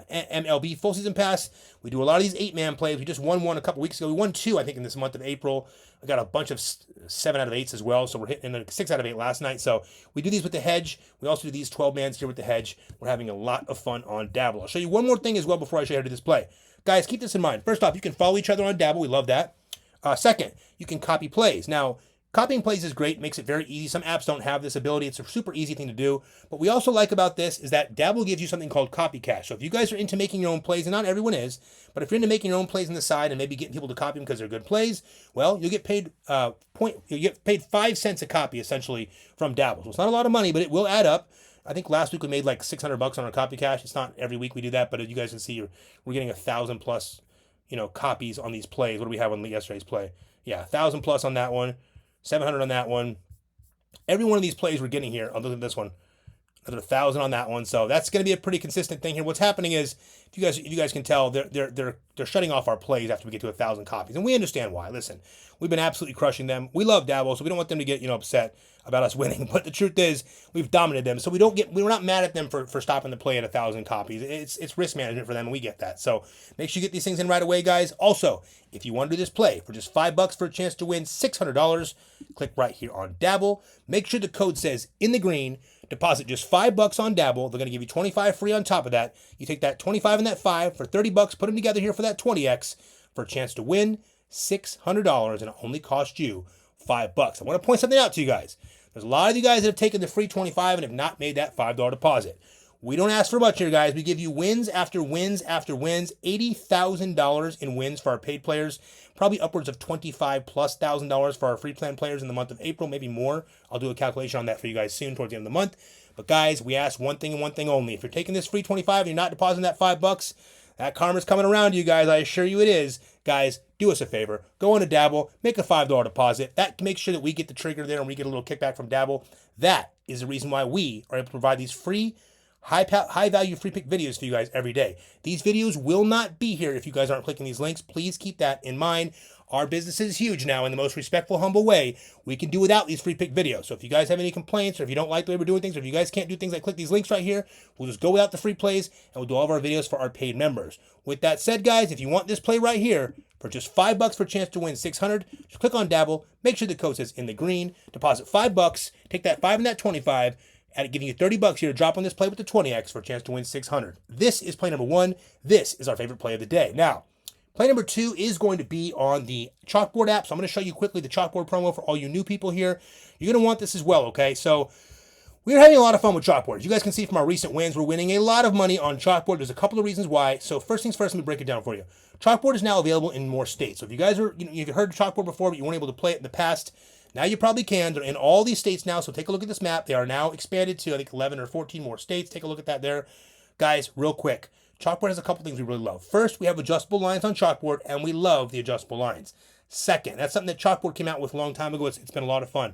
MLB full season pass, we do a lot of these 8-man plays. We just won one a couple weeks ago. We won 2, I think, in this month of April. I got a bunch of 7 out of 8s as well, so we're hitting 6 out of 8 last night. So we do these with the hedge. We also do these 12-mans here with the hedge. We're having a lot of fun on Dabble. I'll show you one more thing as well before I show you how to do this play. Guys, keep this in mind. First off, you can follow each other on Dabble. We love that. Second, you can copy plays. Now, copying plays is great, makes it very easy. Some apps don't have this ability. It's a super easy thing to do. But we also like about this is that Dabble gives you something called copy cash. So if you guys are into making your own plays, and not everyone is, but if you're into making your own plays on the side and maybe getting people to copy them because they're good plays, well, you'll get paid you get paid 5 cents a copy essentially from Dabble. So it's not a lot of money, but it will add up. I think last week we made like $600 on our copy cash. It's not every week we do that, but as you guys can see, we're getting 1,000 plus, copies on these plays. What do we have on yesterday's play? Yeah, 1,000 plus on that one. 700 on that one. Every one of these plays we're getting here, other than this one, another 1,000 on that one. So that's going to be a pretty consistent thing here. What's happening is, if you guys can tell, they're shutting off our plays after we get to 1,000 copies, and we understand why. Listen, we've been absolutely crushing them. We love Dabble, so we don't want them to get upset about us winning. But the truth is, we've dominated them, so we're not mad at them for stopping the play at 1,000 copies. It's risk management for them, and we get that. So make sure you get these things in right away, guys. Also, if you want to do this play for just $5 for a chance to win $600, click right here on Dabble. Make sure the code says InTheGreen. Deposit just $5 on Dabble. They're going to give you 25 free on top of that. You take that 25 and that 5 for $30. Put them together here for that 20x for a chance to win $600, and it only cost you $5. I want to point something out to you guys. There's a lot of you guys that have taken the free 25 and have not made that $5 deposit. We don't ask for much here, guys. We give you wins after wins after wins. $80,000 in wins for our paid players. Probably upwards of $25,000+ for our free plan players in the month of April, maybe more. I'll do a calculation on that for you guys soon towards the end of the month. But guys, we ask one thing and one thing only. If you're taking this free 25 and you're not depositing that $5, that karma's coming around to you guys. I assure you it is. Guys, do us a favor. Go on to Dabble, make a $5 deposit. That makes sure that we get the trigger there and we get a little kickback from Dabble. That is the reason why we are able to provide these free, high-value free pick videos for you guys every day. These videos will not be here if you guys aren't clicking these links. Please keep that in mind. Our business is huge now in the most respectful, humble way. We can do without these free pick videos. So if you guys have any complaints, or if you don't like the way we're doing things, or if you guys can't do things like click these links right here, we'll just go without the free plays, and we'll do all of our videos for our paid members. With that said, guys, if you want this play right here for just $5 for a chance to win $600, just click on Dabble. Make sure the code says InTheGreen. Deposit $5. Take that 5 and that 25. At giving you $30 here to drop on this play with the 20x for a chance to win $600. This is play number 1. This is our favorite play of the day. Now, play number 2 is going to be on the Chalkboard app. So I'm going to show you quickly the Chalkboard promo for all you new people here. You're going to want this as well, okay? So we're having a lot of fun with Chalkboard. As you guys can see from our recent wins, we're winning a lot of money on Chalkboard. There's a couple of reasons why. So first things first, let me break it down for you. Chalkboard is now available in more states. So if you guys are, you've heard of Chalkboard before, but you weren't able to play it in the past, now you probably can. They're in all these states now, so take a look at this map. They are now expanded to, I think, 11 or 14 more states. Take a look at that there. Guys, real quick, Chalkboard has a couple things we really love. First, we have adjustable lines on Chalkboard, and we love the adjustable lines. Second, that's something that Chalkboard came out with a long time ago. It's been a lot of fun.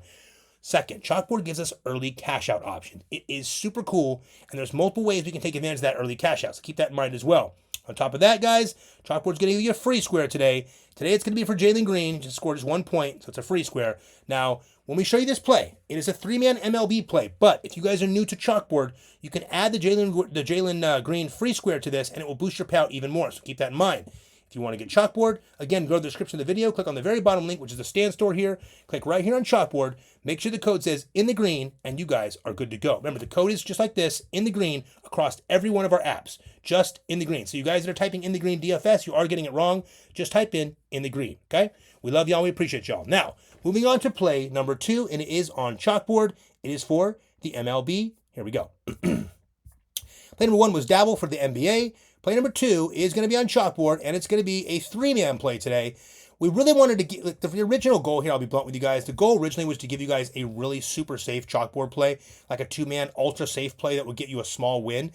Second, Chalkboard gives us early cash out option. It is super cool, and there's multiple ways we can take advantage of that early cash out, so keep that in mind as well. On top of that, guys, Chalkboard's going to give you a free square today. Today it's going to be for Jalen Green. He just scored just 1 point, so it's a free square. Now, when we show you this play, it is a 3-man MLB play. But if you guys are new to Chalkboard, you can add the Jalen Green free square to this, and it will boost your payout even more. So keep that in mind. If you want to get Chalkboard, again, go to the description of the video, click on the very bottom link, which is the stand store here. Click right here on Chalkboard. Make sure the code says in the green, and you guys are good to go. Remember, the code is just like this, in the green, across every one of our apps. Just in the green. So you guys that are typing in the green DFS, you are getting it wrong. Just type in the green, okay? We love y'all. We appreciate y'all. Now, moving on to play number 2, and it is on Chalkboard. It is for the MLB. Here we go. Play number 1 was Dabble for the NBA. Play number 2 is going to be on Chalkboard, and it's going to be a 3-man play today. We really wanted to get, the original goal here, I'll be blunt with you guys, the goal originally was to give you guys a really super safe Chalkboard play, like a 2-man ultra safe play that would get you a small win,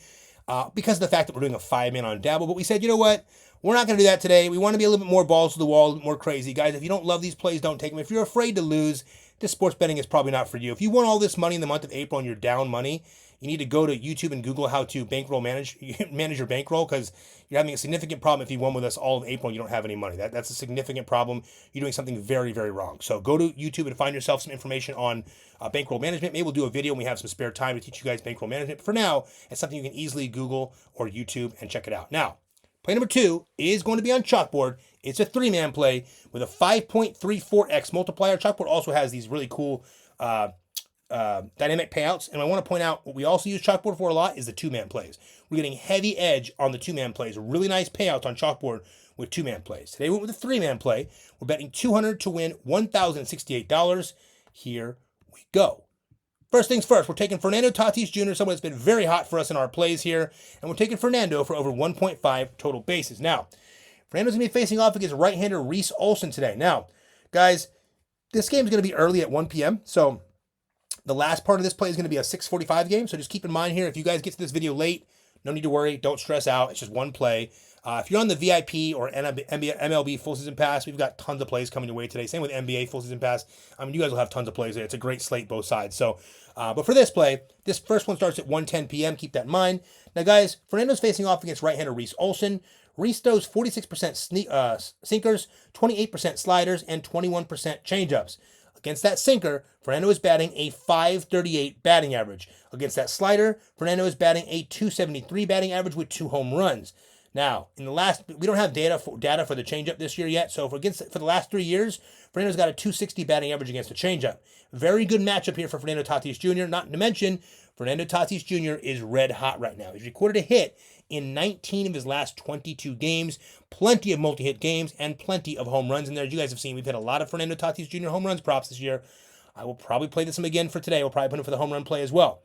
because of the fact that we're doing a 5-man on Dabble. But we said, you know what? We're not going to do that today. We want to be a little bit more balls to the wall, a little bit more crazy. Guys, if you don't love these plays, don't take them. If you're afraid to lose, this sports betting is probably not for you. If you want all this money in the month of April and you're down money, you need to go to YouTube and Google how to bankroll manage your bankroll, because you're having a significant problem if you won with us all of April and you don't have any money. That's a significant problem. You're doing something very, very wrong. So go to YouTube and find yourself some information on bankroll management. Maybe we'll do a video when we have some spare time to teach you guys bankroll management. But for now, it's something you can easily Google or YouTube and check it out. Now, play number 2 is going to be on Chalkboard. It's a 3-man play with a 5.34x multiplier. Chalkboard also has these really cool dynamic payouts. And I want to point out what we also use Chalkboard for a lot is the 2-man plays. We're getting heavy edge on the 2-man plays. Really nice payouts on Chalkboard with 2-man plays. Today we went with a 3-man play. We're betting $200 to win $1,068. Here we go. First things first, we're taking Fernando Tatis Jr., someone that's been very hot for us in our plays here. And we're taking Fernando for over 1.5 total bases. Now, Fernando's going to be facing off against right-hander Reese Olson today. Now, guys, this game is going to be early at 1 p.m., so the last part of this play is going to be a 6:45 game, so just keep in mind here, if you guys get to this video late, no need to worry. Don't stress out. It's just one play. If you're on the VIP or MLB full season pass, we've got tons of plays coming your way today. Same with NBA full season pass. I mean, you guys will have tons of plays there. It's a great slate both sides. So, but for this play, this first one starts at 1:10 p.m. Keep that in mind. Now, guys, Fernando's facing off against right-hander Reese Olson. Reese throws 46% sinkers, 28% sliders, and 21% changeups. Against that sinker, Fernando is batting a .538 batting average. Against that slider, Fernando is batting a .273 batting average with 2 home runs. Now, we don't have data for the changeup this year yet. So for the last 3 years, Fernando's got a .260 batting average against the changeup. Very good matchup here for Fernando Tatis Jr. Not to mention, Fernando Tatis Jr. is red hot right now. He's recorded a hit in 19 of his last 22 games. Plenty of multi-hit games and plenty of home runs in there. As you guys have seen, we've hit a lot of Fernando Tatis Jr. home runs props this year. I will probably play this again for today. We'll probably put him for the home run play as well.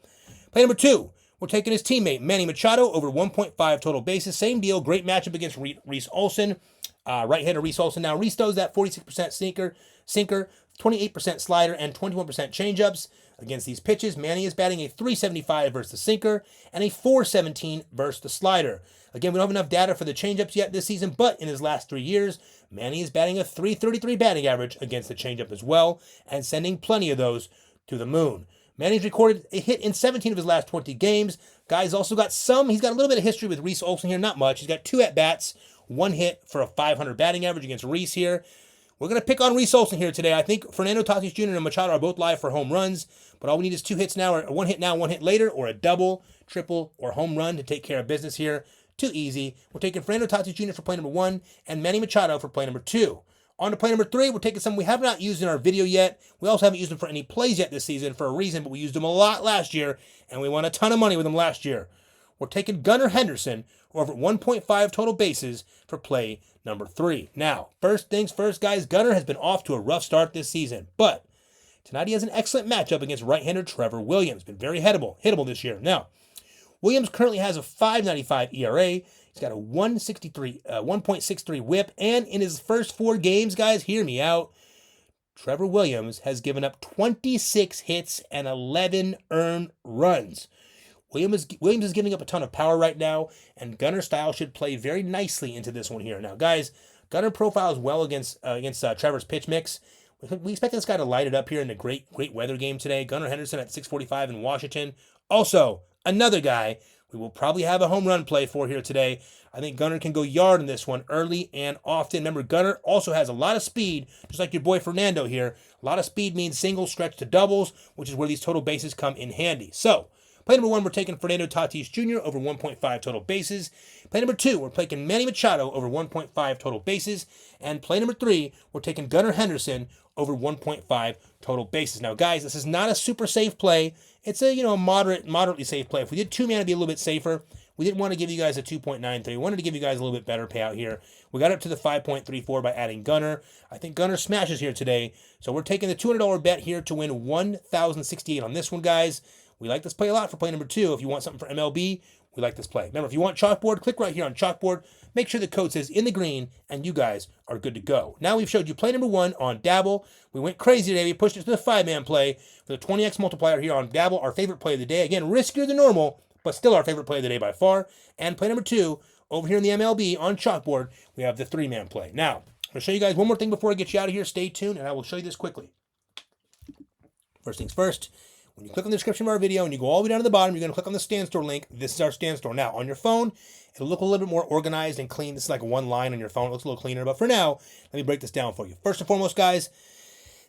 Play number 2. We're taking his teammate, Manny Machado, over 1.5 total bases. Same deal. Great matchup against Reese Olson. Right-hander Reese Olson. Now, Reese throws that 46% sinker, 28% slider, and 21% changeups. Against these pitches, Manny is batting a .375 versus the sinker and a .417 versus the slider. Again, we don't have enough data for the changeups yet this season, but in his last 3 years, Manny is batting a .333 batting average against the changeup as well, and sending plenty of those to the moon. Manny's recorded a hit in 17 of his last 20 games. Guy's also got he's got a little bit of history with Reese Olson here, not much. He's got 2 at-bats, 1 hit for a .500 batting average against Reese here. We're going to pick on Reese Olson here today. I think Fernando Tatis Jr. and Machado are both live for home runs, but all we need is 2 hits now, or 1 hit now, 1 hit later, or a double, triple, or home run to take care of business here. Too easy. We're taking Fernando Tatis Jr. for play number 1 and Manny Machado for play number 2. On to play number 3, we're taking some we have not used in our video yet. We also haven't used them for any plays yet this season for a reason, but we used them a lot last year, and we won a ton of money with them last year. We're taking Gunnar Henderson over 1.5 total bases for play number 3. Now, first things first, guys, Gunnar has been off to a rough start this season, but tonight he has an excellent matchup against right-hander Trevor Williams. Been very hittable this year. Now, Williams currently has a .595 ERA. He's got a 1.63 whip, and in his first 4 games, guys, hear me out, Trevor Williams has given up 26 hits and 11 earned runs. Williams is giving up a ton of power right now, and Gunnar style should play very nicely into this one here. Now, guys, Gunnar profiles well against Trevor's pitch mix. We expect this guy to light it up here in the great weather game today. Gunnar Henderson at 6:45 in Washington. Also, another guy we will probably have a home run play for here today. I think Gunnar can go yard in this one early and often. Remember, Gunnar also has a lot of speed, just like your boy Fernando here. A lot of speed means singles stretch to doubles, which is where these total bases come in handy. So, Play number 1, we're taking Fernando Tatis Jr. over 1.5 total bases. Play number 2, we're taking Manny Machado over 1.5 total bases. And play number 3, we're taking Gunnar Henderson over 1.5 total bases. Now, guys, this is not a super safe play. It's a moderately safe play. If we did 2-man, it'd be a little bit safer. We didn't want to give you guys a 2.93. We wanted to give you guys a little bit better payout here. We got up to the 5.34 by adding Gunnar. I think Gunnar smashes here today. So we're taking the $200 bet here to win $1,068 on this one, guys. We like this play a lot for play number 2. If you want something for MLB, we like this play. Remember, if you want Chalkboard, click right here on Chalkboard. Make sure the code says in the green, and you guys are good to go. Now we've showed you play number 1 on Dabble. We went crazy today. We pushed it to the 5-man play for the 20x multiplier here on Dabble, our favorite play of the day. Again, riskier than normal, but still our favorite play of the day by far. And play number 2, over here in the MLB on Chalkboard, we have the 3-man play. Now, I'm going to show you guys one more thing before I get you out of here. Stay tuned, and I will show you this quickly. First things first, when you click on the description of our video and you go all the way down to the bottom, you're going to click on the Stand Store link. This is our Stand Store. Now, on your phone, it'll look a little bit more organized and clean. This is like one line on your phone. It looks a little cleaner. But for now, let me break this down for you. First and foremost, guys,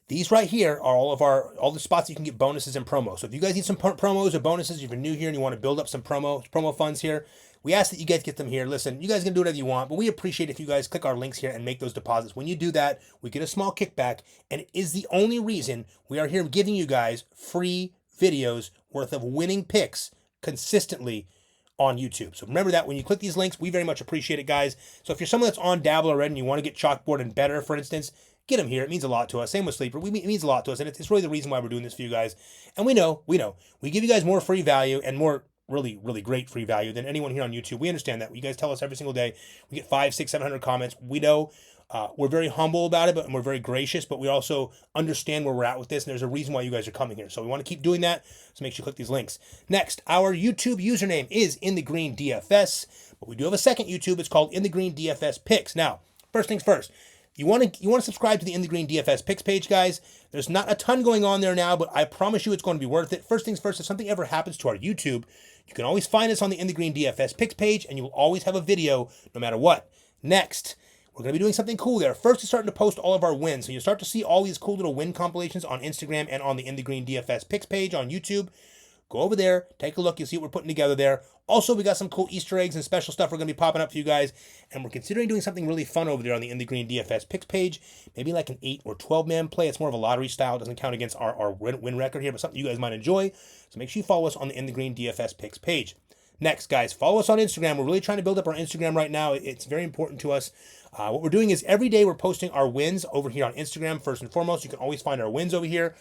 these right here are all the spots that you can get bonuses and promos. So if you guys need some promos or bonuses, if you're new here and you want to build up some promo funds here, we ask that you guys get them here. Listen, you guys can do whatever you want, but we appreciate if you guys click our links here and make those deposits. When you do that, we get a small kickback, and it is the only reason we are here giving you guys free videos worth of winning picks consistently on YouTube. So remember that when you click these links, we very much appreciate it, guys. So if you're someone that's on Dabble already and you want to get Chalkboard and better, for instance, get them here. It means a lot to us. Same with Sleeper. It means a lot to us, and it's really the reason why we're doing this for you guys. And we know. We give you guys more free value and more really, really great free value than anyone here on YouTube. We understand that. You guys tell us every single day. We get 500, 600, 700 comments. We know we're very humble about it, but we're very gracious, but we also understand where we're at with this, and there's a reason why you guys are coming here. So we want to keep doing that, so make sure you click these links. Next, our YouTube username is InTheGreen DFS, but we do have a second YouTube. It's called InTheGreen DFS Picks. Now, first things first. You want to subscribe to the InTheGreen DFS Picks page, guys. There's not a ton going on there now, but I promise you it's going to be worth it. First things first, if something ever happens to our YouTube, you can always find us on the InTheGreen DFS Picks page, and you will always have a video no matter what. Next, we're going to be doing something cool there. First, we're starting to post all of our wins. So you'll start to see all these cool little win compilations on Instagram and on the InTheGreen DFS Picks page on YouTube. Go over there, take a look. You'll see what we're putting together there. Also, we got some cool Easter eggs and special stuff we're going to be popping up for you guys. And we're considering doing something really fun over there on the InTheGreen DFS Picks page. Maybe like an 8 or 12-man play. It's more of a lottery style. It doesn't count against our win record here, but something you guys might enjoy. So make sure you follow us on the InTheGreen DFS Picks page. Next, guys, follow us on Instagram. We're really trying to build up our Instagram right now. It's very important to us. What we're doing is every day we're posting our wins over here on Instagram, first and foremost. You can always find our wins over here.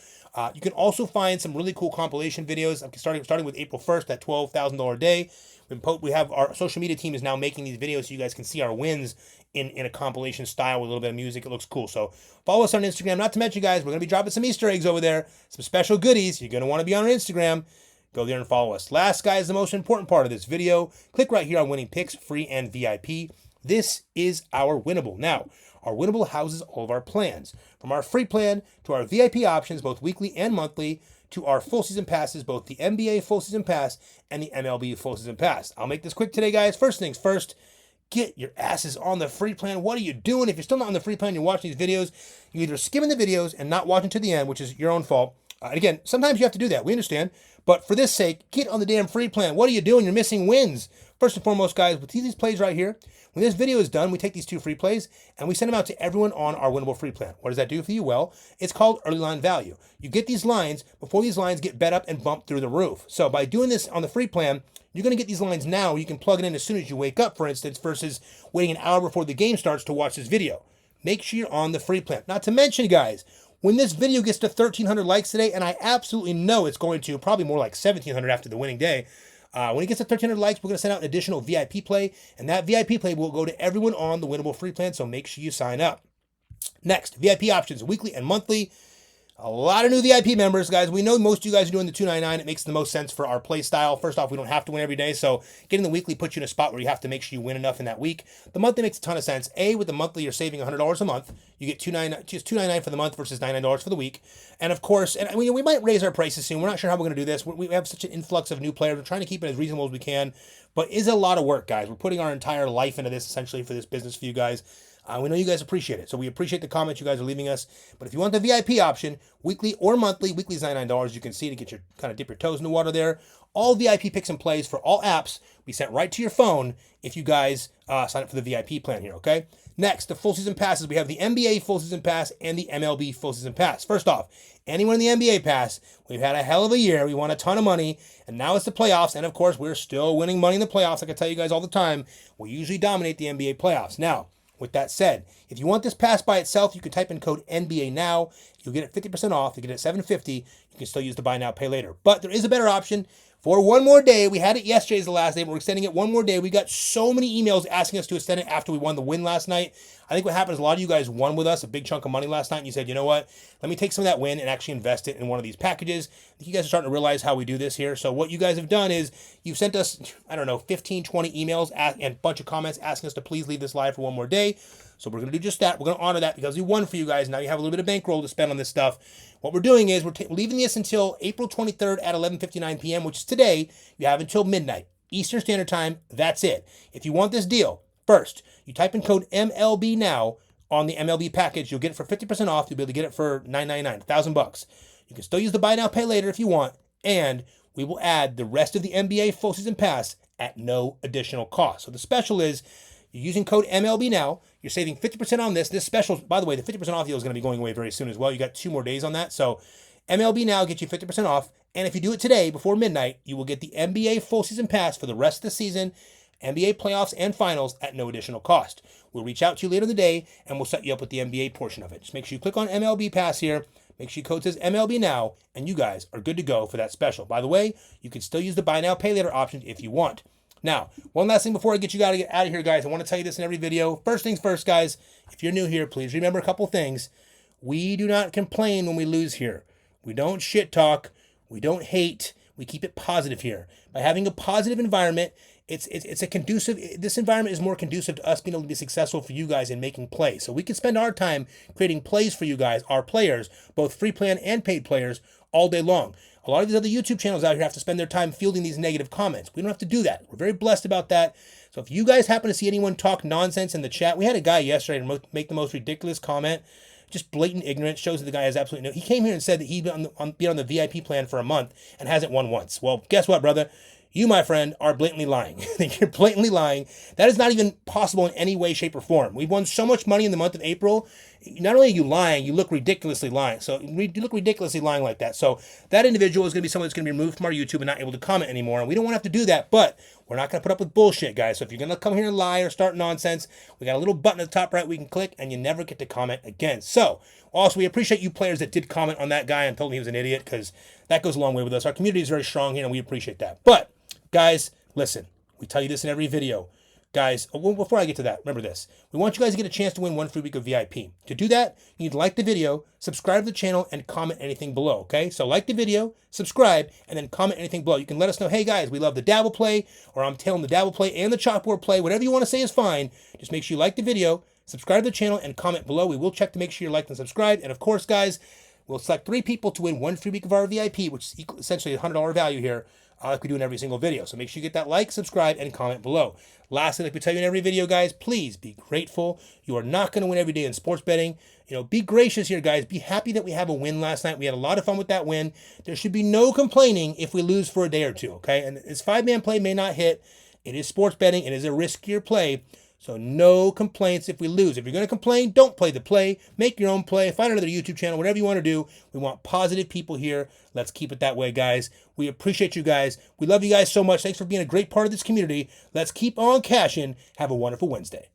You can also find some really cool compilation videos. Starting with April 1st, that $12,000 day. We have our social media team is now making these videos so you guys can see our wins in a compilation style with a little bit of music. It looks cool. So follow us on Instagram. Not to mention, guys, we're going to be dropping some Easter eggs over there, some special goodies. You're going to want to be on our Instagram. Go there and follow us. Last, guys, the most important part of this video. Click right here on Winning Picks, free and VIP. This is our Winnable. Now, our Winnable houses all of our plans. From our free plan to our VIP options, both weekly and monthly, to our full season passes, both the NBA full season pass and the MLB full season pass. I'll make this quick today, guys. First things first, get your asses on the free plan. What are you doing? If you're still not on the free plan, you're watching these videos, you're either skimming the videos and not watching to the end, which is your own fault. Again, sometimes you have to do that. We understand. But for this sake, get on the damn free plan. What are you doing? You're missing wins. First and foremost, guys, with these plays right here, when this video is done, we take these 2 free plays and we send them out to everyone on our Winnable free plan. What does that do for you? Well, it's called early line value. You get these lines before these lines get bet up and bumped through the roof. So by doing this on the free plan, you're going to get these lines now. You can plug it in as soon as you wake up, for instance, versus waiting an hour before the game starts to watch this video. Make sure you're on the free plan. Not to mention, guys, when this video gets to 1,300 likes today, and I absolutely know it's going to, probably more like 1,700 after the winning day, when it gets to 1,300 likes, we're going to send out an additional VIP play, and that VIP play will go to everyone on the Winnable free plan, so make sure you sign up. Next, VIP options, weekly and monthly. A lot of new VIP members, guys. We know most of you guys are doing the $2.99. It makes the most sense for our play style. First off, we don't have to win every day, so getting the weekly puts you in a spot where you have to make sure you win enough in that week. The monthly makes a ton of sense. With the monthly, you're saving $100 a month. You get $2.99 for the month versus $99 for the week. And of course, we might raise our prices soon. We're not sure how we're going to do this. We have such an influx of new players. We're trying to keep it as reasonable as we can, but it's a lot of work, guys. We're putting our entire life into this, essentially, for this business for you guys. We know you guys appreciate it, so we appreciate the comments you guys are leaving us. But if you want the VIP option, weekly or monthly, weekly is $99. You can see to get your kind of dip your toes in the water there. All VIP picks and plays for all apps be sent right to your phone if you guys sign up for the VIP plan here, okay? Next, the full season passes. We have the NBA full season pass and the MLB full season pass. First off, anyone in the NBA pass, we've had a hell of a year. We won a ton of money, and now it's the playoffs. And of course, we're still winning money in the playoffs. Like I tell you guys all the time, we usually dominate the NBA playoffs. Now, with that said, if you want this pass by itself, you can type in code NBA now. You'll get it 50% off. You get it at $7.50. You can still use the buy now, pay later. But there is a better option. For one more day, we had it yesterday as the last day, but we're extending it one more day. We got so many emails asking us to extend it after we won the win last night. I think what happened is a lot of you guys won with us a big chunk of money last night, and you said, you know what, let me take some of that win and actually invest it in one of these packages. I think you guys are starting to realize how we do this here. So what you guys have done is you've sent us, 15, 20 emails and a bunch of comments asking us to please leave this live for one more day. So we're going to do just that. We're going to honor that because we won for you guys. Now you have a little bit of bankroll to spend on this stuff. What we're doing is we're leaving this until April 23rd at 11:59 p.m., which is today. You have until midnight Eastern Standard Time. That's it. If you want this deal, first, you type in code MLB now on the MLB package. You'll get it for 50% off. You'll be able to get it for $9.99, $1,000. You can still use the buy now, pay later if you want, and we will add the rest of the NBA full season pass at no additional cost. So the special is you're using code MLB now. You're saving 50% on this. This special, by the way, the 50% off deal is going to be going away very soon as well. You got 2 more days on that. So MLB now gets you 50% off. And if you do it today before midnight, you will get the NBA full season pass for the rest of the season, NBA playoffs and finals at no additional cost. We'll reach out to you later in the day and we'll set you up with the NBA portion of it. Just make sure you click on MLB pass here. Make sure your code says MLB now, and you guys are good to go for that special. By the way, you can still use the buy now, pay later option if you want. Now, one last thing before I get you guys to get out of here, guys. I want to tell you this in every video. First things first, guys. If you're new here, please remember a couple things. We do not complain when we lose here. We don't shit talk. We don't hate. We keep it positive here. By having a positive environment, it's a conducive. This environment is more conducive to us being able to be successful for you guys in making plays. So we can spend our time creating plays for you guys, our players, both free plan and paid players, all day long. A lot of these other YouTube channels out here have to spend their time fielding these negative comments. We don't have to do that. We're very blessed about that. So if you guys happen to see anyone talk nonsense in the chat, we had a guy yesterday make the most ridiculous comment, just blatant ignorance, shows that the guy has absolutely no. He came here and said that he'd been on the VIP plan for a month and hasn't won once. Well, guess what, brother? You, my friend, are blatantly lying. You're blatantly lying. That is not even possible in any way, shape, or form. We've won so much money in the month of April. Not only are you lying, you look ridiculously lying. So you look ridiculously lying like that. So that individual is going to be someone that's going to be removed from our YouTube and not able to comment anymore. And we don't want to have to do that, but we're not going to put up with bullshit, guys. So if you're going to come here and lie or start nonsense, we got a little button at the top right we can click, and you never get to comment again. So also, we appreciate you players that did comment on that guy and told him he was an idiot, because that goes a long way with us. Our community is very strong here, and we appreciate that. But guys, listen, we tell you this in every video. Guys, before I get to that, remember this. We want you guys to get a chance to win one free week of VIP. To do that, you need to like the video, subscribe to the channel, and comment anything below, okay? So like the video, subscribe, and then comment anything below. You can let us know, hey guys, we love the Dabble play, or I'm telling the Dabble play and the Chalkboard play. Whatever you want to say is fine. Just make sure you like the video, subscribe to the channel, and comment below. We will check to make sure you're liked and subscribed. And of course, guys, we'll select 3 people to win one free week of our VIP, which is essentially a $100 value here, like we do in every single video. So make sure you get that like, subscribe, and comment below. Lastly, like we tell you in every video, guys, please be grateful. You are not going to win every day in sports betting. Be gracious here, guys. Be happy that we have a win last night. We had a lot of fun with that win. There should be no complaining if we lose for a day or two, okay? And this 5-man play may not hit. It is sports betting. It is a riskier play. So no complaints if we lose. If you're going to complain, don't play the play. Make your own play. Find another YouTube channel, whatever you want to do. We want positive people here. Let's keep it that way, guys. We appreciate you guys. We love you guys so much. Thanks for being a great part of this community. Let's keep on cashing. Have a wonderful Wednesday.